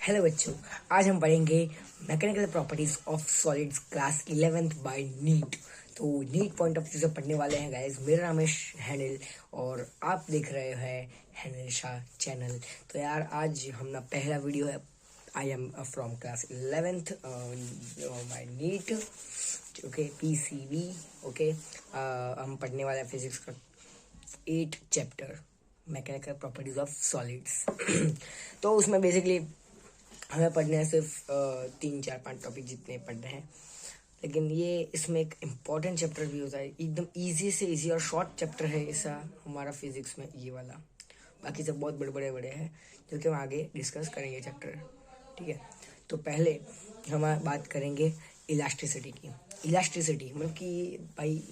Hello बच्चों, आज हम पढ़ेंगे mechanical properties of solids class 11th by NEET. तो नीट पॉइंट ऑफ व्यू से पढ़ने वाले हैं गाइस। मेरा नाम है हैनिल और आप देख रहे हैं हैनिल शाह चैनल। तो यार आज हमारा पहला वीडियो है। I am from class 11th by NEET, okay, PCB. Okay, हम पढ़ने वाले हैं फिजिक्स का 8 chapter mechanical properties of solids. तो उसमें बेसिकली हमें पढ़ने हैं सिर्फ 3 4 5 टॉपिक जितने पढ़ने हैं, लेकिन ये इसमें एक इम्पॉर्टेंट चैप्टर भी होता है। एकदम इजी से इजी और शॉर्ट चैप्टर है ऐसा हमारा फिजिक्स में ये वाला। बाकी सब बहुत बड़े बड़े बड़े हैं जो कि हम आगे डिस्कस करेंगे चैप्टर, ठीक है। तो पहले हम बात करेंगे इलास्टिसिटी की। इलास्टिसिटी मतलब कि भाई,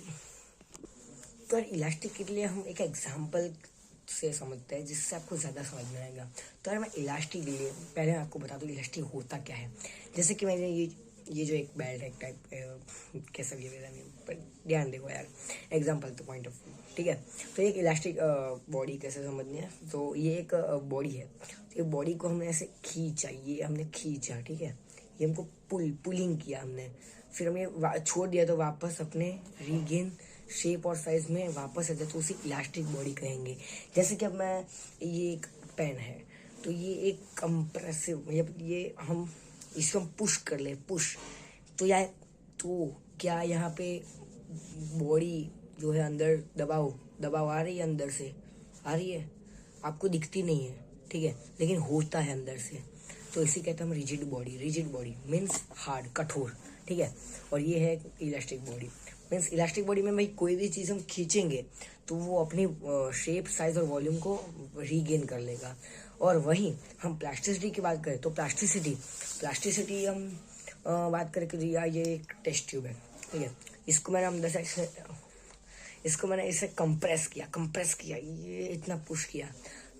पर इलास्टिक के लिए हम एक एग्जांपल से समझते हैं जिससे आपको ज़्यादा समझ में आएगा। तो अगर मैं इलास्टिक के लिए पहले आपको बता दूँ इलास्टिक होता क्या है। जैसे कि मैंने ये जो एक बेल्ट है टाइप कैसा भी है पर ध्यान देखो यार, एग्जांपल तो पॉइंट ऑफ व्यू, ठीक है। तो एक इलास्टिक बॉडी कैसे समझनी है। तो ये एक बॉडी है, तो ये बॉडी को हमने ऐसे खींचा, ये हमने खींचा, ठीक है। ये हमको पुलिंग किया हमने, फिर हमें छोड़ दिया तो वापस अपने रीगेन शेप और साइज में वापस आ जाए तो उसे इलास्टिक बॉडी कहेंगे। जैसे कि अब मैं, ये एक पेन है तो ये एक कंप्रेसिव, मतलब ये हम इसको हम पुश कर ले, पुश तो यार, तो क्या यहाँ पे बॉडी जो है अंदर दबाव आ रही है, अंदर से आ रही है, आपको दिखती नहीं है, ठीक है, लेकिन होता है अंदर से। तो इसी कहते हैं हम rigid body. Rigid body means hard, कठोर, ठीक है। और ये है elastic body. Means elastic body में भाई कोई भी चीज़ हम खींचेंगे तो वो अपनी शेप साइज और वॉल्यूम को रीगेन कर लेगा। और वहीं हम प्लास्टिसिटी की बात करें तो प्लास्टिसिटी हम बात करें कि यार ये एक टेस्ट ट्यूब है, ठीक है। इसको मैंने अंदर से इसे कंप्रेस किया, ये इतना पुश किया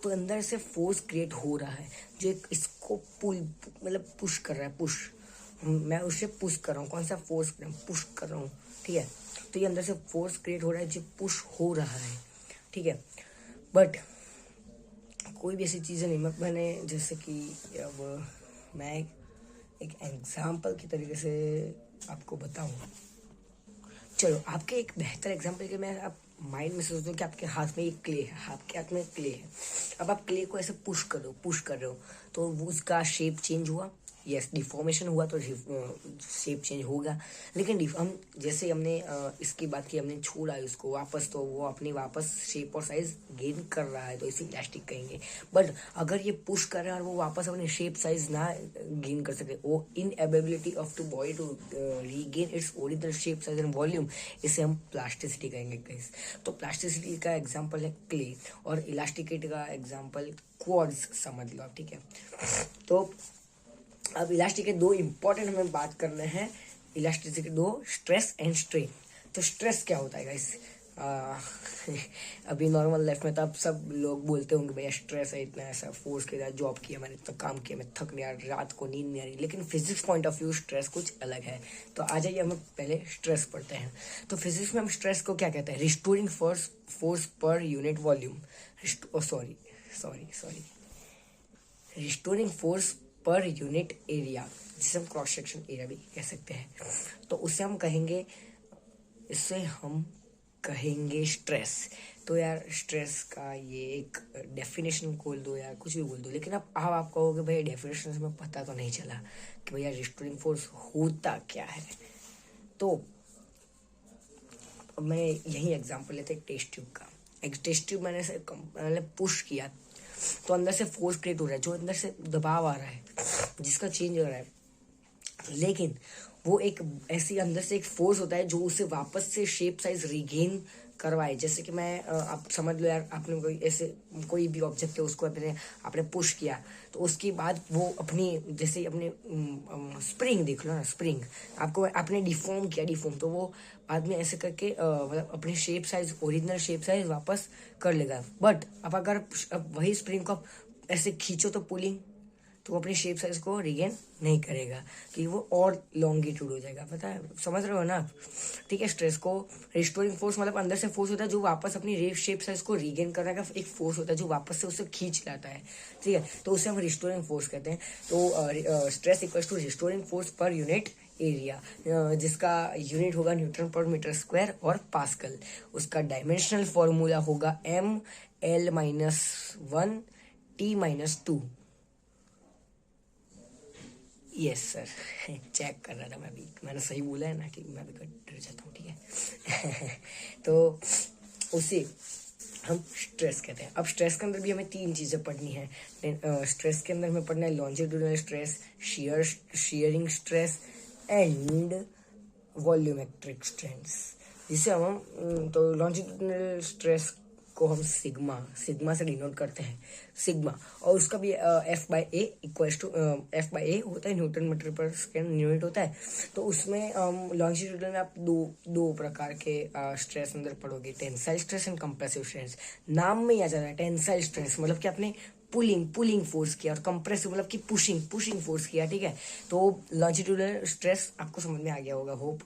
तो अंदर से फोर्स क्रिएट हो रहा है जो एक इसको मतलब पुश कर रहा है, पुश। मैं उसे पुश कर रहा हूँ, कौन सा फोर्स पुश कर रहा हूँ, ठीक है। तो ये अंदर से फोर्स क्रिएट हो रहा है जो पुश हो रहा है, ठीक है। बट कोई भी ऐसी चीज़ें नहीं, मैंने जैसे कि अब मैं एक एग्जाम्पल की तरीके से आपको बताऊँ। चलो आपके एक बेहतर एग्जाम्पल के मैं, आप माइंड में सोच दो कि आपके हाथ में एक क्ले है, आपके हाथ में क्ले है। अब आप क्ले को ऐसे पुश कर रहे हो तो वो उसका शेप चेंज हुआ, यस, डिफॉर्मेशन हुआ तो शेप चेंज होगा। लेकिन हम जैसे हमने इसकी बात की, हमने छोड़ा उसको वापस तो वो अपनी वापस शेप और साइज गेन कर रहा है तो इसे इलास्टिक कहेंगे। बट अगर ये पुश कर रहा है और वो वापस अपनी शेप साइज ना गेन कर सके, वो inability of to body to regain its original shape size and volume, इसे हम प्लास्टिसिटी कहेंगे गाइस। तो प्लास्टिसिटी का एग्जांपल है क्ले और इलास्टिसिटी का एग्जांपल क्वार्ट्ज, समझ लो आप, ठीक है। तो अब इलास्टिक के दो इंपॉर्टेंट हमें बात करने हैं, इलास्टिसिटी के दो, स्ट्रेस एंड स्ट्रेन। तो स्ट्रेस क्या होता है गाइस, अभी नॉर्मल लाइफ में तो अब सब लोग बोलते होंगे भैया स्ट्रेस है, इतना ऐसा फोर्स के साथ जॉब किया मैंने, इतना काम किया, मैं थक नहीं आ रहा, रात को नींद नहीं आ रही। लेकिन physics point of view stress कुछ अलग है। तो आ जाइए हम पहले स्ट्रेस पढ़ते हैं। तो फिजिक्स में हम स्ट्रेस को क्या कहते हैं, restoring force per unit volume, sorry restoring force per unit area, जिसे हम क्रॉस सेक्शन एरिया भी कह सकते हैं। तो उससे हम कहेंगे, इससे हम कहेंगे स्ट्रेस। तो यार स्ट्रेस का ये एक डेफिनेशन खोल दो यार, कुछ भी बोल दो, लेकिन अब आप कहोगे भाई डेफिनेशन से मैं पता तो नहीं चला कि भैया रिस्टोरिंग फोर्स होता क्या है। तो अब मैं यही एग्जांपल लेते हैं टेस्ट ट्यूब का। एक टेस्ट ट्यूब मैंने पुश किया तो अंदर से फोर्स क्रिएट हो रहा है, जो अंदर से दबाव आ रहा है जिसका चेंज हो रहा है। लेकिन वो एक ऐसी अंदर से एक फोर्स होता है जो उसे वापस से शेप साइज रिगेन करवाए। जैसे कि मैं, आप समझ लो यार, आपने कोई भी ऑब्जेक्ट है उसको आपने पुश किया तो उसके बाद वो अपनी, जैसे अपने स्प्रिंग देख लो ना, स्प्रिंग आपको आपने डिफॉर्म तो वो बाद में ऐसे करके मतलब अपने shape size, original shape size वापस कर लेगा। बट अब अगर अब वही स्प्रिंग को आप ऐसे खींचो तो तो वो अपनी शेप साइज को रिगेन नहीं करेगा, कि वो और लॉन्गिट्यूड हो जाएगा। पता है, समझ रहे हो ना आप? ठीक है, स्ट्रेस को रिस्टोरिंग फोर्स मतलब अंदर से फोर्स होता है जो वापस अपनी शेप साइज को रिगेन करने का एक फोर्स होता है जो वापस से उसे खींच लाता है। ठीक है, तो उसे हम रिस्टोरिंग फोर्स कहते हैं। तो stress equal to restoring force per unit area, जिसका यूनिट होगा न्यूटन पर मीटर स्क्वायर और पास्कल। उसका डायमेंशनल फॉर्मूला होगा ML-1 T-2। Yes sir, check कर रहा था मैं भी, मैंने सही बोला है ना, कि मैं भी डर जाता हूँ। ठीक है तो उसे हम स्ट्रेस कहते हैं। अब स्ट्रेस के अंदर भी हमें 3 चीज़ें पढ़नी है। स्ट्रेस के अंदर हमें पढ़ना है longitudinal stress, shearing stress and volumetric stress. जिसे हम तो लॉन्जिट्यूडनल स्ट्रेस को हम सिग्मा से डिनोट करते हैं, सिग्मा। और उसका भी F/A इक्वल्स टू F/A होता है, न्यूटन मीटर पर सेकेंड यूनिट होता है। तो उसमें लॉन्जिट्यूडनल में आप दो प्रकार के स्ट्रेस अंदर पढ़ोगे, tensile stress and compressive stress. नाम में ही आ जाता है टेंसाइल स्ट्रेस मतलब कि आपने पुलिंग फोर्स किया, और कंप्रेसिव मतलब कि पुशिंग फोर्स किया। ठीक है, तो लॉन्जिट्यूडनल स्ट्रेस आपको समझ में आ गया होगा, होप।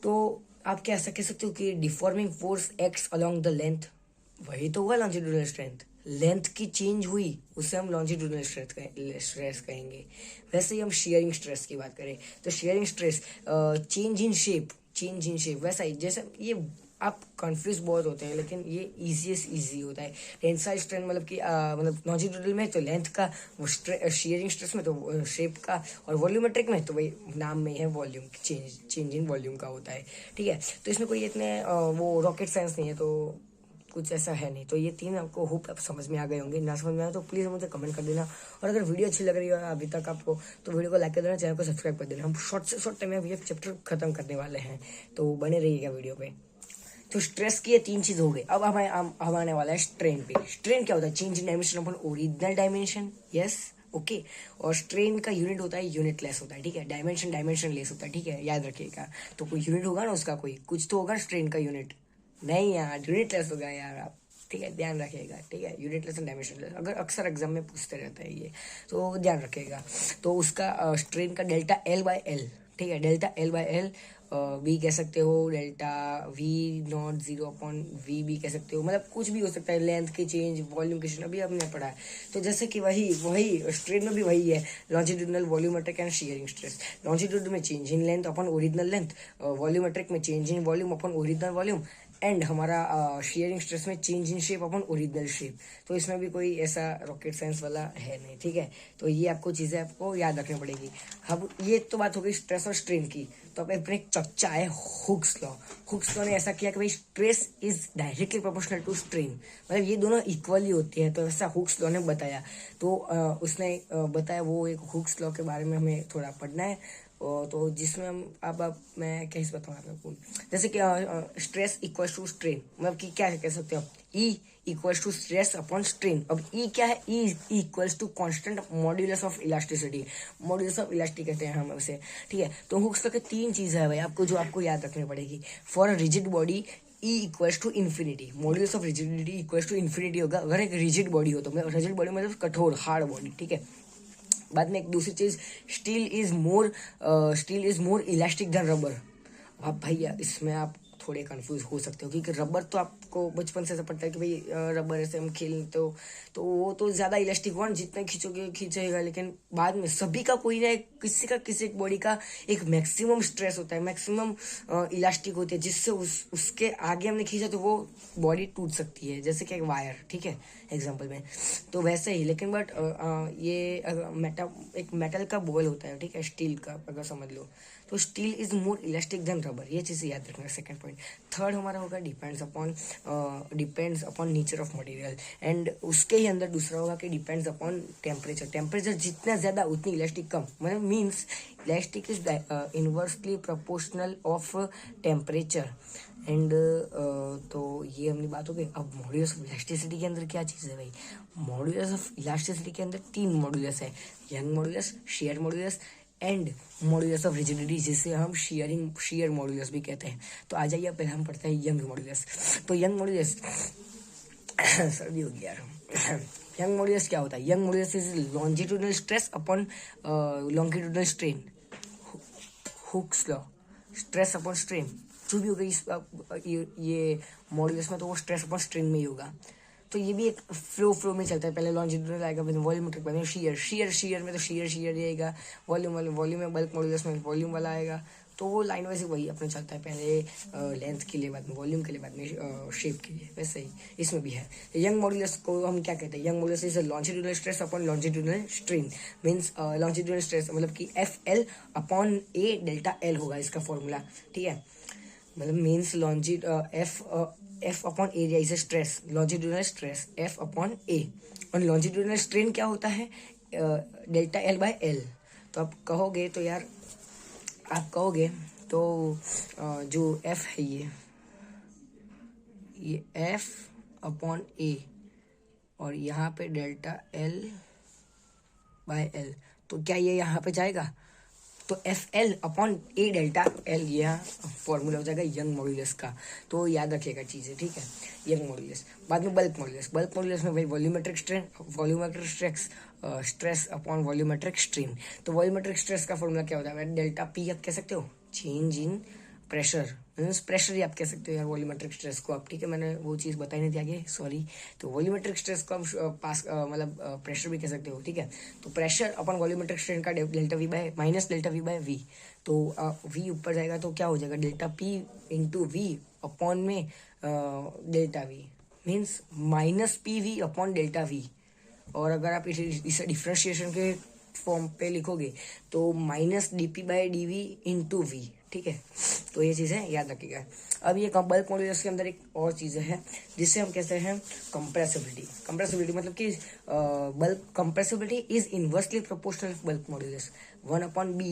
तो आप क्या ऐसा कह सकते हो कि deforming force acts along the length, वही तो हुआ लॉन्जिट्यूडनल स्ट्रेंथ। लेंथ की चेंज हुई, उसे हम लॉन्जिट्यूडनल स्ट्रेस कहेंगे। वैसे ही हम शेयरिंग स्ट्रेस की बात करें तो sharing stress change in shape, वैसा ही जैसे ये आप कंफ्यूज बहुत होते हैं, लेकिन ये इजी होता है। टेंसाइल स्ट्रेंथ मतलब कि मतलब लॉन्जिट्यूडनल में तो लेंथ का, शेयरिंग स्ट्रेस में तो शेप का, और वॉल्यूमेट्रिक में तो वही नाम में है वॉल्यूम, चेंज इन वॉल्यूम का होता है। ठीक है, तो इसमें कोई इतने वो रॉकेट साइंस नहीं है, तो कुछ ऐसा है नहीं। तो ये 3 आपको होप आप समझ में आ गए होंगे। ना समझ में आया तो प्लीज़ मुझे कमेंट कर देना, और अगर वीडियो अच्छी लग रही है अभी तक आपको, तो वीडियो को लाइक कर देना, चैनल को सब्सक्राइब कर देना। हम शॉर्ट से शॉर्ट टाइम में ये चैप्टर खत्म करने वाले हैं, तो बने रहिएगा वीडियो पे। तो स्ट्रेस की ये 3 चीज हो गई। अब हम आने वाला है स्ट्रेन पे। स्ट्रेन क्या होता है? Change in dimension upon original dimension. Yes, okay. और स्ट्रेन का यूनिट होता है यूनिटलेस होता है। ठीक है, डायमेंशन लेस होता है। ठीक है, याद रखिएगा। तो कोई यूनिट होगा ना उसका, कोई कुछ तो होगा स्ट्रेन का यूनिट। नहीं यार, यूनिटलेस होगा यार आप। ठीक है, ध्यान रखिएगा। ठीक है, यूनिटलेस एंड डायमेंशनलेस, अगर अक्सर एग्जाम में पूछते रहता है ये, तो ध्यान रखिएगा। तो उसका स्ट्रेन का डेल्टा L/L। ठीक है, डेल्टा L/L भी कह सकते हो, डेल्टा V0 भी कह सकते हो, मतलब कुछ भी हो सकता है। लेंथ की चेंज, वॉल्यूम की चेंज, अभी हमने पढ़ा है। तो जैसे कि वही स्ट्रेन में भी वही है, longitudinal, volumetric and shearing stress. Longitude में change in length upon original length, volumetric में change in volume upon original volume, and हमारा शेयरिंग स्ट्रेस में change in shape upon original shape. तो इसमें भी कोई ऐसा रॉकेट साइंस वाला है नहीं। ठीक है, तो ये आपको चीज़ें आपको याद रखनी पड़ेगी। अब ये तो बात हो गई स्ट्रेस और स्ट्रेन की। तो अब अपने एक चर्चा है हुक्स लॉ ने ऐसा किया कि भाई stress is directly proportional to strain, मतलब ये दोनों इक्वली होती है। तो ऐसा हुक्स लॉ ने बताया। तो उसने बताया, वो एक हुक्स लॉ के बारे में हमें थोड़ा पढ़ना है। तो जिसमें हम अब मैं कैसे बताऊँ आपको, जैसे कि स्ट्रेस इक्वल्स टू स्ट्रेन, मतलब कि क्या कह सकते हो आप, E equals to stress upon strain. अब E क्या है? E equals to constant modulus of elasticity, modulus of elastic कहते हैं हम उसे। ठीक है, तो हुक्स लॉ के 3 चीज़ें है भाई आपको, जो आपको याद रखनी पड़ेगी। For rigid body E equals to infinity, modulus of rigidity equals to infinity होगा अगर एक रिजिड बॉडी हो तो। मतलब रिजिड बॉडी मतलब कठोर, हार्ड बॉडी। ठीक है, बाद में एक दूसरी चीज, steel is more elastic than rubber. अब भैया इसमें आप थोड़े कंफ्यूज हो सकते हो, क्योंकि रबर तो आपको बचपन से ऐसा पड़ता है कि भाई रबर ऐसे हम खेलते हो तो वो तो ज़्यादा इलास्टिक हुआ, जितना खींचोगे खींचेगा। लेकिन बाद में सभी का कोई ना किसी एक बॉडी का एक मैक्सिमम स्ट्रेस होता है, मैक्सिमम इलास्टिक होती है, जिससे उसके आगे हमने खींचा तो वो बॉडी टूट सकती है, जैसे कि एक वायर। ठीक है, एग्जाम्पल में तो वैसे ही। लेकिन बट ये एक मेटल का बॉल होता है, ठीक है, स्टील का अगर समझ लो, तो steel is more elastic than rubber. ये चीज़ याद रखना। Second point. थर्ड हमारा होगा depends upon nature of material, and उसके ही अंदर दूसरा होगा कि डिपेंड्स अपॉन टेम्परेचर जितना ज़्यादा उतनी इलास्टिक कम, मतलब means elastic is inversely proportional of temperature. And तो ये हमने बात हो गई। अब मॉड्यूलस ऑफ इलास्टिसिटी के अंदर क्या चीज़ है भाई? मॉड्यूलस ऑफ इलास्टिसिटी के अंदर 3 मॉड्यूलस है, young modulus, share modulus and modulus of rigidity, जिसे हम शेयर मॉड्यूलस भी कहते हैं। तो आ जाइए, पहले हम पढ़ते हैं यंग मॉड्यूलस। तो यंग मॉड्यूलस सर्दी हो गया यार। यंग मॉड्यूलस क्या होता है? Young modulus is longitudinal stress upon longitudinal strain, Hooke's law, stress upon strain जो भी होगा इस ये मॉड्यूलस में, तो वो स्ट्रेस अपॉन स्ट्रेन में ही होगा। तो ये भी एक फ्लो में चलता है, पहले लॉन्जिट्यूडनल आएगा, फिर वॉल्यूमेट्रिक, बाद में शेयर में तो शेयर ही आएगा, वॉल्यूम में बल्क मॉड्यूलस में वॉल्यूम वाला आएगा। तो वो लाइन वाइज वही अपने चलता है, पहले लेंथ के लिए, बाद में वॉल्यूम के लिए, बाद में शेप के लिए, वैसे ही इसमें भी है। यंग मॉड्यूलस को हम क्या कहते हैं? Young modulus is longitudinal stress upon longitudinal strain, means longitudinal stress मतलब कि FL upon A delta L होगा इसका फॉर्मूला, ठीक है। मतलब means F upon area is stress, longitudinal stress F upon A, और लॉन्जिट्यूडनल स्ट्रेन क्या होता है? Delta L by L। तो आप कहोगे तो जो F है ये F अपॉन A, और यहाँ पे डेल्टा L बाय L, तो क्या ये यहाँ पे जाएगा? तो FL upon A delta L यह फॉर्मूला हो जाएगा यंग मॉड्यूलस का। तो याद रखिएगा चीज़ें, ठीक है। यंग मॉड्यूलस, बाद में बल्क मॉड्यूलस में भाई volumetric stress upon volumetric strain. तो वॉल्यूमेट्रिक स्ट्रेस का फॉर्मूला क्या होता है? डेल्टा P आप कह सकते हो, change in pressure, means pressure ही आप कह सकते हो यार वॉल्यूमेट्रिक स्ट्रेस को आप, ठीक है। मैंने वो चीज़ बताई नहीं थी आगे, सॉरी। तो वॉल्यूमेट्रिक स्ट्रेस को आप मतलब प्रेशर भी कह सकते हो, ठीक है। तो प्रेशर अपन वॉल्यूमेट्रिक स्ट्रेन का delta V by minus delta V by V, तो V ऊपर जाएगा तो क्या हो जाएगा? Delta P into V upon में delta V, means minus PV upon delta V। और अगर आप इसे डिफ्रेंशिएशन के फॉर्म पे लिखोगे तो minus DP by DV into V, ठीक है। तो ये चीज़ें याद रखिएगा। अब ये बल्क मॉड्यूलस के अंदर एक और चीज़ है जिससे हम कहते हैं कंप्रेसिबिलिटी मतलब कि bulk compressibility is inversely proportional bulk modulus 1/B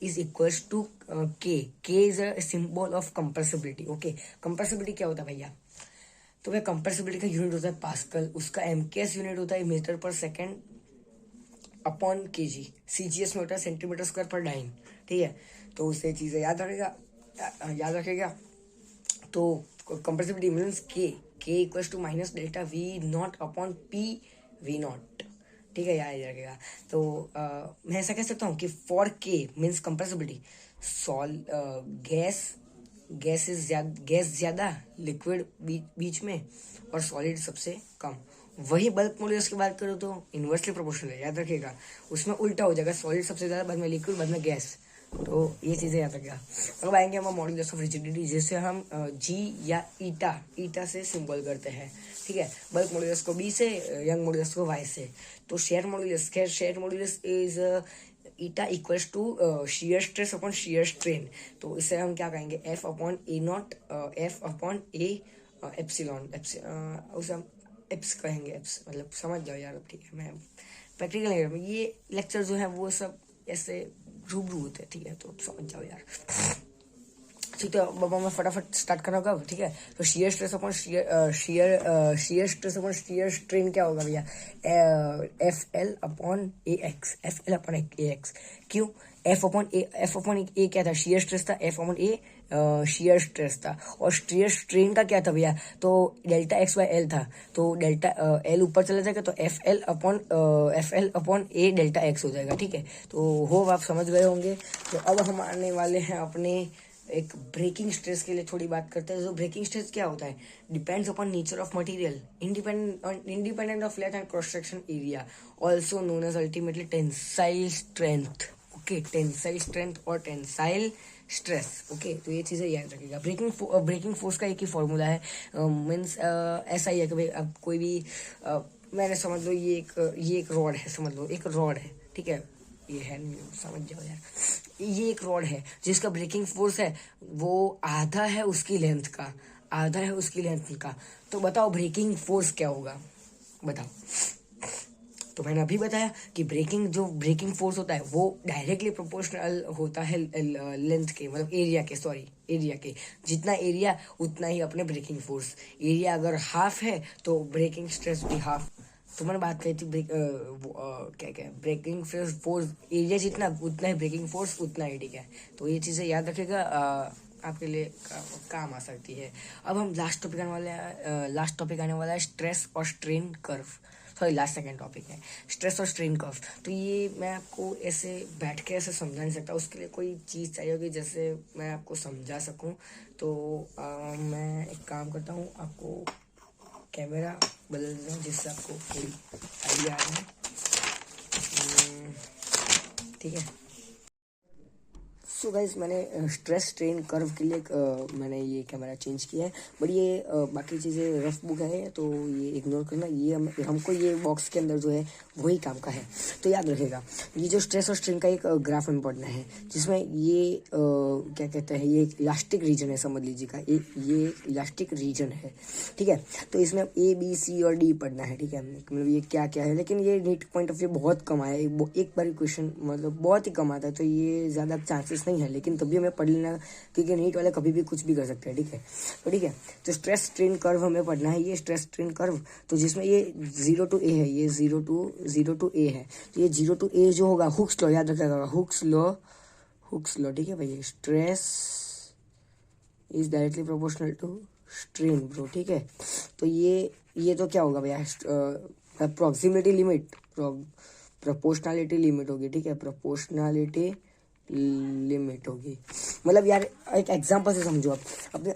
is equals to K is a symbol of compressibility. Okay, compressibility क्या होता है भैया? तो भाई कंप्रेसिबिलिटी का यूनिट होता है पास्कल, उसका MKS यूनिट होता है मीटर पर सेकेंड अपॉन kg, CGS में होता है सेंटीमीटर स्क्वायर पर डाइन, ठीक है। तो उससे चीज़ें याद रखेगा। तो compressibility means K equals to minus delta V not upon PV not, ठीक है, याद रखेगा। तो मैं ऐसा कह सकता हूँ कि for K means compressibility gas ज़्यादा, लिक्विड बीच में, और सॉलिड सबसे कम। वही बल्क मॉड्यूलस की बात करो तो इन्वर्सली प्रोपोर्शनल है, याद रखिएगा। उसमें उल्टा हो जाएगा, सॉलिड सबसे ज़्यादा, बाद में लिक्विड, बाद में गैस। तो ये चीज़ें याद रखिएगा। अब आएंगे हम मॉड्यूलस ऑफ रिजिडिटी, जिसे हम G या ईटा से सिंबल करते हैं, ठीक है। बल्क मॉड्यूलस को B से, यंग मॉड्यूलस को Y से। तो shear modulus is eta equals to shear stress upon shear strain. तो इससे हम क्या कहेंगे? F upon A not, F upon A epsilon, उसे हम एप्स कहेंगे, एप्स मतलब समझ जाओ यार, ठीक है। मैं प्रैक्टिकल नहीं कर, ये लेक्चर जो है वो सब ऐसे रूबरू होते हैं, ठीक है, तो समझ जाओ यार। ठीक, तो बाबा मैं फटाफट स्टार्ट करना होगा, ठीक है। तो shear stress upon shear stress upon shear strain क्या होगा भैया? FL अपॉन AX, क्यों? F अपॉन ए क्या था? शियर स्ट्रेस था, F upon A shear stress था, और शियर स्ट्रेन का क्या था भैया? तो डेल्टा X बाय L था, तो डेल्टा L ऊपर चला जाएगा, तो FL upon A delta X हो जाएगा, ठीक है। तो होप आप समझ गए होंगे। तो अब हम आने वाले हैं अपने एक ब्रेकिंग स्ट्रेस के लिए थोड़ी बात करते हैं। तो ब्रेकिंग स्ट्रेस क्या होता है? Depends upon nature of material, independent of length and cross section area, also known as ultimately tensile strength. Okay, tensile strength और टेंसाइल स्ट्रेस। ओके, तो ये चीज़ें याद रखिएगा। ब्रेकिंग फोर्स का एक ही फॉर्मूला है, मीन्स ऐसा ही है कि भाई अब कोई भी मैंने समझ लो ये एक रॉड है, समझ लो एक रॉड है, ठीक है, ये है, समझ जाओ यार, ये एक रॉड है जिसका ब्रेकिंग फोर्स है वो आधा है उसकी लेंथ का, तो बताओ ब्रेकिंग फोर्स क्या होगा? बताओ। तो मैंने अभी बताया कि ब्रेकिंग फोर्स होता है वो डायरेक्टली प्रोपोर्शनल होता है लेंथ के, मतलब एरिया के, जितना एरिया उतना ही अपने ब्रेकिंग फोर्स। एरिया अगर हाफ है तो ब्रेकिंग स्ट्रेस भी हाफ। तो मैंने बात कही थी क्या ब्रेकिंग फोर्स एरिया जितना उतना ही ब्रेकिंग फोर्स उतना ही, ठीक है। तो ये चीज़ें याद रखिएगा, आपके लिए काम आ सकती है। अब हम लास्ट टॉपिक आने वाला है स्ट्रेस और strain curve. Sorry last second topic है स्ट्रेस और स्ट्रेन कर्व। तो ये मैं आपको ऐसे बैठ के ऐसे समझा नहीं सकता, उसके लिए कोई चीज़ चाहिए होगी जैसे मैं आपको समझा सकूं। तो मैं एक काम करता हूँ, आपको कैमरा बदल देता हूँ जिससे आपको कोई आइडिया आ जाए। ठीक है। सो गाइस मैंने स्ट्रेस स्ट्रेन कर्व के लिए मैंने ये कैमरा चेंज किया है, बट ये बाकी चीज़ें रफ बुक है तो ये इग्नोर करना। ये हमको ये बॉक्स के अंदर जो है वही काम का है। तो याद रखेगा ये जो स्ट्रेस और स्ट्रेन का एक ग्राफ हमें पढ़ना है, जिसमें ये क्या कहते हैं, ये एक इलास्टिक रीजन है समझ लीजिएगा, ये इलास्टिक रीजन है। ठीक है। तो इसमें ए बी सी और डी पढ़ना है। ठीक है, मतलब ये क्या क्या है, लेकिन ये नीट पॉइंट ऑफ व्यू बहुत कम आया है, एक बार क्वेश्चन मतलब बहुत ही कम आता है, तो ये ज़्यादा चांसेस नहीं है, लेकिन तभी हमें पढ़ लेना क्योंकि नीट वाले कभी भी कुछ भी कर सकते हैं। ठीक है। तो ठीक है, तो स्ट्रेस स्ट्रेन कर्व हमें पढ़ना है, ये स्ट्रेस स्ट्रेन कर्व। तो जिसमें ये 0 to A है, ये 0 to A है। तो ये 0 to A जो होगा, हुक्स लॉ याद रखिएगा, हुक्स लॉ। ठीक है भाई, stress is directly proportional to strain bro. ठीक है। तो ये तो क्या होगा भैया, अप्रॉक्सीमेटली लिमिट, प्रोपोर्शनलिटी लिमिट होगी। ठीक है, प्रोपोर्शनलिटी लिमिट होगी। मतलब यार एक एग्जांपल से समझो आप,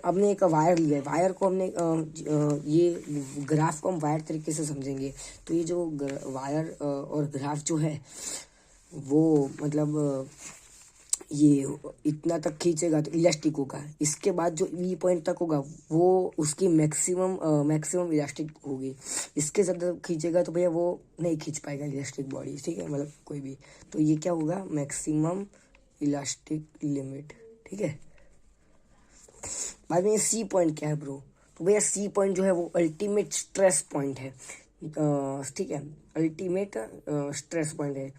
आपने एक वायर लिया है, वायर को हमने ये ग्राफ को हम वायर तरीके से समझेंगे। तो ये जो वायर और ग्राफ जो है वो मतलब ये इतना तक खींचेगा तो इलास्टिक होगा, इसके बाद जो ई पॉइंट तक होगा वो उसकी मैक्सिमम इलास्टिक होगी, इसके ज़्यादा खींचेगा तो भैया वो नहीं खींच पाएगा इलास्टिक बॉडी। ठीक है, मतलब कोई भी। तो ये क्या होगा, मैक्सिमम इलास्टिक लिमिट। ठीक है। बाद में ये सी पॉइंट क्या है ब्रो, तो भैया सी पॉइंट जो है वो अल्टीमेट स्ट्रेस पॉइंट है। ठीक है, अल्टीमेट स्ट्रेस पॉइंट है।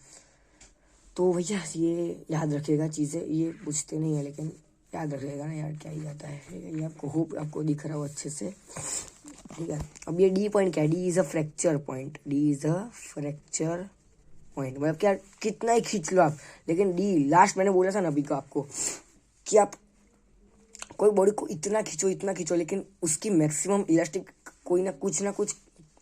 तो भैया ये याद रखिएगा चीज़ें, ये पूछते नहीं है लेकिन याद रखिएगा ना यार, क्या ही आता है। ठीक है, ये आपको होप आपको दिख रहा हो अच्छे से। ठीक है। अब ये डी पॉइंट क्या है, D is a fracture point, D is a fracture point. मतलब क्या, कितना ही खींच लो आप, लेकिन डी लास्ट मैंने बोला था ना अभी का आपको कि आप कोई बॉडी को इतना खींचो लेकिन उसकी मैक्सिमम इलास्टिक कोई ना कुछ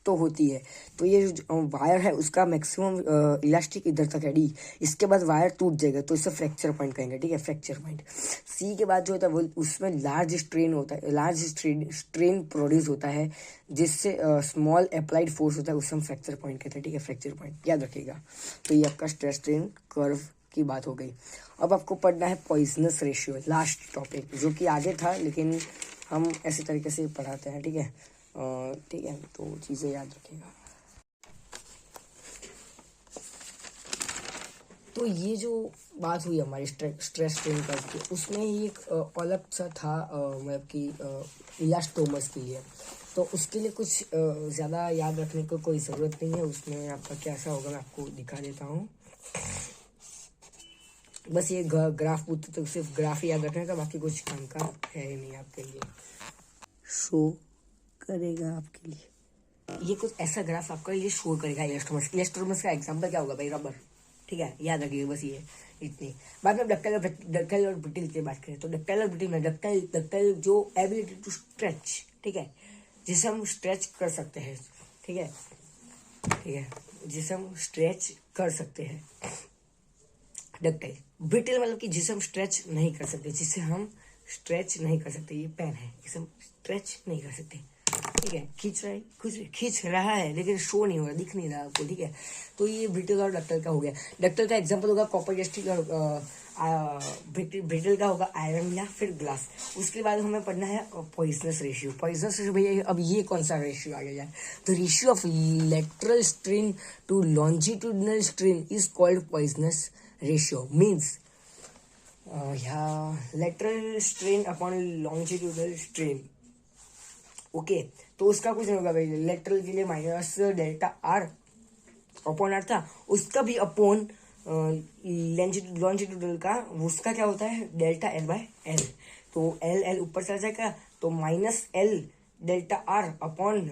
तो होती है। तो ये जो वायर है उसका मैक्सिमम इलास्टिक इधर तक है, डी। इसके बाद वायर टूट जाएगा तो इसे फ्रैक्चर पॉइंट कहेंगे। ठीक है, फ्रैक्चर पॉइंट। सी के बाद जो होता है वो उसमें लार्ज स्ट्रेन होता है, लार्ज स्ट्रेन प्रोड्यूस होता है, जिससे स्मॉल अप्लाइड फोर्स होता है, उससे हम फ्रैक्चर पॉइंट कहते हैं। ठीक है, फ्रैक्चर पॉइंट याद रखिएगा। तो ये आपका स्ट्रेस स्ट्रेन कर्व की बात हो गई। अब आपको पढ़ना है पॉइजनस रेशियो, लास्ट टॉपिक, जो कि आगे था लेकिन हम ऐसे तरीके से पढ़ाते हैं। ठीक है। ठीक है, तो चीज़ें याद रखिएगा। तो ये जो बात हुई हमारी स्ट्रेस स्ट्रेन कर्व की, उसमें ही एक अलग सा था मतलब कि इलास्टोमस के लिए। तो उसके लिए कुछ ज़्यादा याद रखने को कोई ज़रूरत नहीं है, उसमें आपका कैसा होगा मैं आपको दिखा देता हूँ। बस ये ग्राफ पूछते तो सिर्फ ग्राफ ही याद रखने का, बाकी कुछ काम का है ही नहीं आपके लिए, शो करेगा आपके लिए। ये कुछ ऐसा ग्राफ आपका ये शो करेगा इलास्टोमस का एग्जांपल क्या होगा भाई, रबर। ठीक है, याद रखिएगा बस ये इतनी। बाद में डक्टाइल और ब्रिटिल की बात करें तो डक्टाइल और ब्रिटिल में डक्टाइल जो एबिलिटी टू स्ट्रेच, ठीक है, जिसे हम स्ट्रेच कर सकते हैं। ठीक है, जिसे हम स्ट्रेच कर सकते हैं। डक्टाइल। ब्रिटिल मतलब कि जिसे हम स्ट्रेच नहीं कर सकते, ये पेन है, इसे हम स्ट्रेच नहीं कर सकते। ठीक है, खींच रहा है लेकिन शो नहीं हो रहा, दिख नहीं रहा आपको। ठीक है, तो ये ब्रिटिल और डक्टाइल का हो गया। डक्टाइल का एग्जांपल होगा कॉपर, स्टील, और ब्रिटिल का होगा आयरन या फिर ग्लास। उसके बाद हमें पढ़ना है पॉइजनस रेशियो। भैया अब ये कौन सा रेशियो आ गया, तो ratio of lateral strain to longitudinal strain is called Poisson's ratio. Means lateral strain upon longitudinal strain. Okay, तो उसका कुछ नहीं होगा भाई, लेटरल के लिए minus delta R upon R था, उसका भी अपॉन लॉन्जिट्यूडल का उसका क्या होता है, डेल्टा एल बाय एल। तो एल ऊपर चला जाएगा तो minus L delta R upon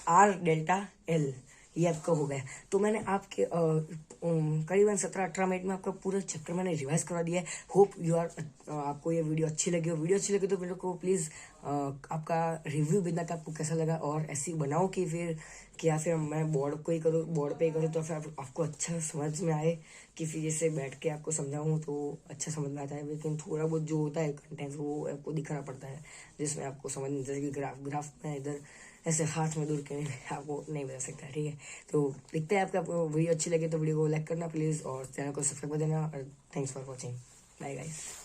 R delta L. ये आपका हो गया। तो मैंने आपके करीबन 17-18 मिनट में आपका पूरा चैप्टर मैंने रिवाइज करा दिया है। होप यू आर आपको ये वीडियो अच्छी लगी हो। वीडियो अच्छी लगी तो मेरे को प्लीज़ आपका रिव्यू देना कि आपको कैसा लगा, और ऐसी बनाओ कि फिर या फिर मैं बोर्ड को ही करूँ, बोर्ड पे ही करूँ, तो फिर आपको अच्छा समझ में आए कि फिर जैसे बैठ के आपको समझाऊँ तो अच्छा समझ में आता है। लेकिन थोड़ा बहुत जो होता है कंटेंट वो आपको दिखाना पड़ता है, जिसमें आपको समझ नहीं, जैसे कि ग्राफ में इधर ऐसे हाथ में दूर के आपको नहीं बता सकता, ठीक है। तो दिखते हैं आपको वीडियो अच्छी लगे तो वीडियो को लाइक करना प्लीज़, और चैनल को सब्सक्राइब कर देना, और thanks for watching. Bye guys.